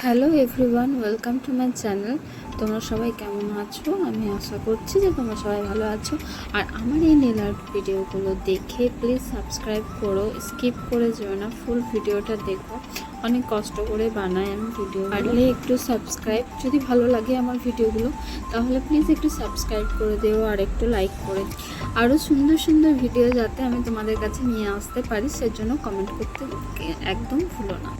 Hello everyone, welcome to my channel. তোমরা সবাই কেমন আছো? আমি আশা করছি যে তোমরা সবাই ভালো আছো। আর আমার এই নেল আর্ট ভিডিওগুলো দেখে প্লিজ সাবস্ক্রাইব করো, স্কিপ করে যেও না, ফুল ভিডিওটা দেখো। অনেক কষ্ট করে বানাই আমি ভিডিও, পারলে একটু সাবস্ক্রাইব, যদি ভালো লাগে আমার ভিডিওগুলো তাহলে প্লিজ একটু সাবস্ক্রাইব করে দিও আর একটু লাইক করে। আরও সুন্দর সুন্দর ভিডিও যাতে আমি তোমাদের কাছে নিয়ে আসতে পারি সেজন্য কমেন্ট করতে একদম ভুলো না।